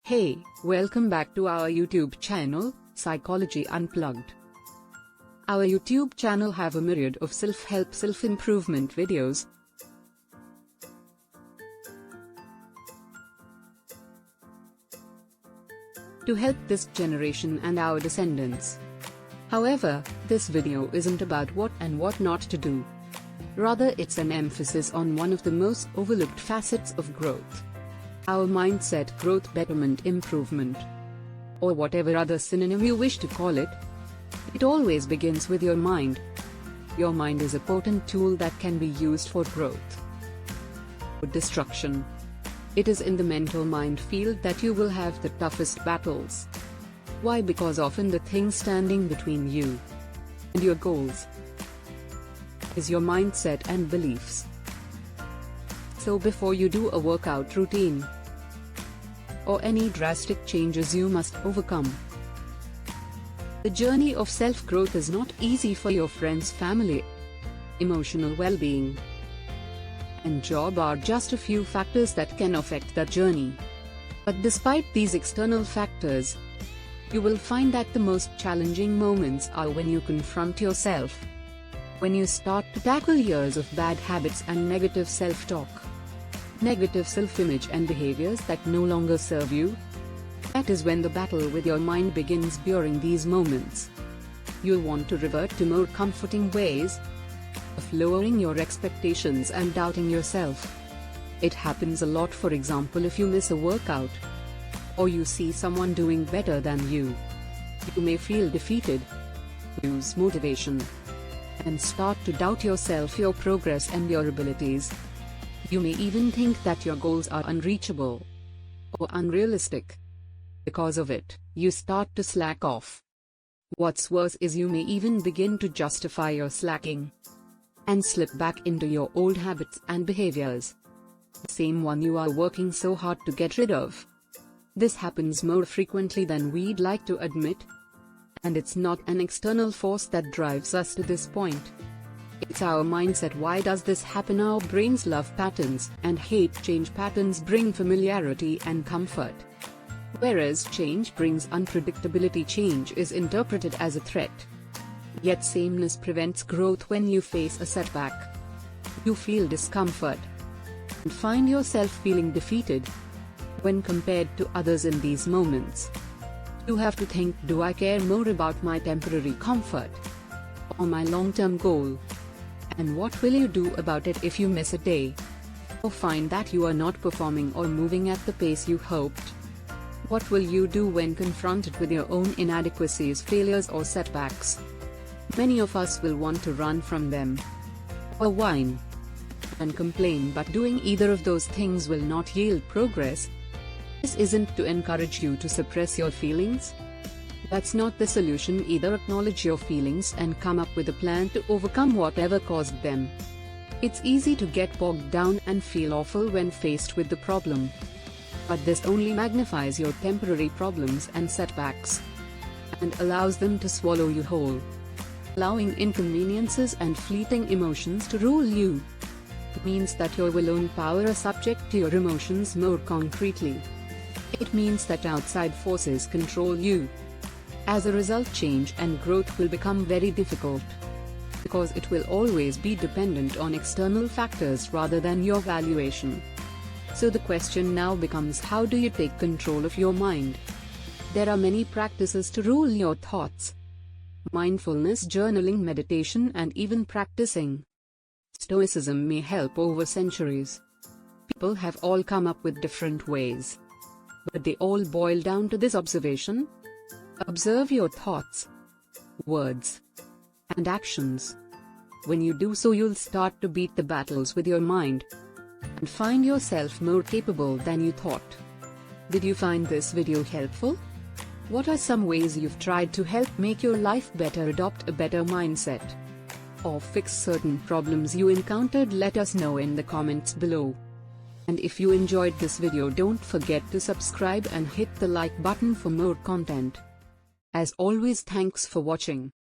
Hey, welcome back to our YouTube channel, Psychology Unplugged. Our YouTube channel have a myriad of self-help, self-improvement videos to help this generation and our descendants. However, this video isn't about what and what not to do. Rather, it's an emphasis on one of the most overlooked facets of growth. Our mindset, growth, betterment, improvement, or whatever other synonym you wish to call it. It always begins with your mind. Your mind is a potent tool that can be used for growth or destruction. It is in the mental mind field that you will have the toughest battles. Why? Because often the thing standing between you and your goals is your mindset and beliefs. So before you do a workout routine or any drastic changes you must overcome, the journey of self-growth is not easy for your friends, family, emotional well-being, and job are just a few factors that can affect that journey. But despite these external factors, you will find that the most challenging moments are when you confront yourself, when you start to tackle years of bad habits and negative self-talk, negative self-image and behaviors that no longer serve you. That is when the battle with your mind begins. During these moments, you'll want to revert to more comforting ways of lowering your expectations and doubting yourself. It happens a lot. For example, if you miss a workout, or you see someone doing better than you may feel defeated, lose motivation, and start to doubt yourself, your progress and your abilities. You may even think that your goals are unreachable or unrealistic. Because of it, you start to slack off. What's worse is you may even begin to justify your slacking and slip back into your old habits and behaviors, the same one you are working so hard to get rid of. This happens more frequently than we'd like to admit, and it's not an external force that drives us to this point. It's our mindset. Why does this happen? Our brains love patterns and hate change. Patterns bring familiarity and comfort, whereas change brings unpredictability. Change is interpreted as a threat, yet sameness prevents growth. When you face a setback, you feel discomfort and find yourself feeling defeated when compared to others. In these moments, you have to think, do I care more about my temporary comfort or my long-term goal? And what will you do about it if you miss a day, or find that you are not performing or moving at the pace you hoped? What will you do when confronted with your own inadequacies, failures or setbacks? Many of us will want to run from them, or whine and complain, but doing either of those things will not yield progress. This isn't to encourage you to suppress your feelings. That's not the solution either. Acknowledge your feelings and come up with a plan to overcome whatever caused them. It's easy to get bogged down and feel awful when faced with the problem, but this only magnifies your temporary problems and setbacks and allows them to swallow you whole. Allowing inconveniences and fleeting emotions to rule you means that your will and power are subject to your emotions more concretely. It means that outside forces control you. As a result, change and growth will become very difficult, because it will always be dependent on external factors rather than your valuation. So the question now becomes, how do you take control of your mind? There are many practices to rule your thoughts: mindfulness, journaling, meditation, and even practicing Stoicism may help. Over centuries, people have all come up with different ways, but they all boil down to this observation: observe your thoughts, words, and actions. When you do so, you'll start to beat the battles with your mind and find yourself more capable than you thought. Did you find this video helpful? What are some ways you've tried to help make your life better, adopt a better mindset, or fix certain problems you encountered? Let us know in the comments below. And if you enjoyed this video, don't forget to subscribe and hit the like button for more content. As always, thanks for watching.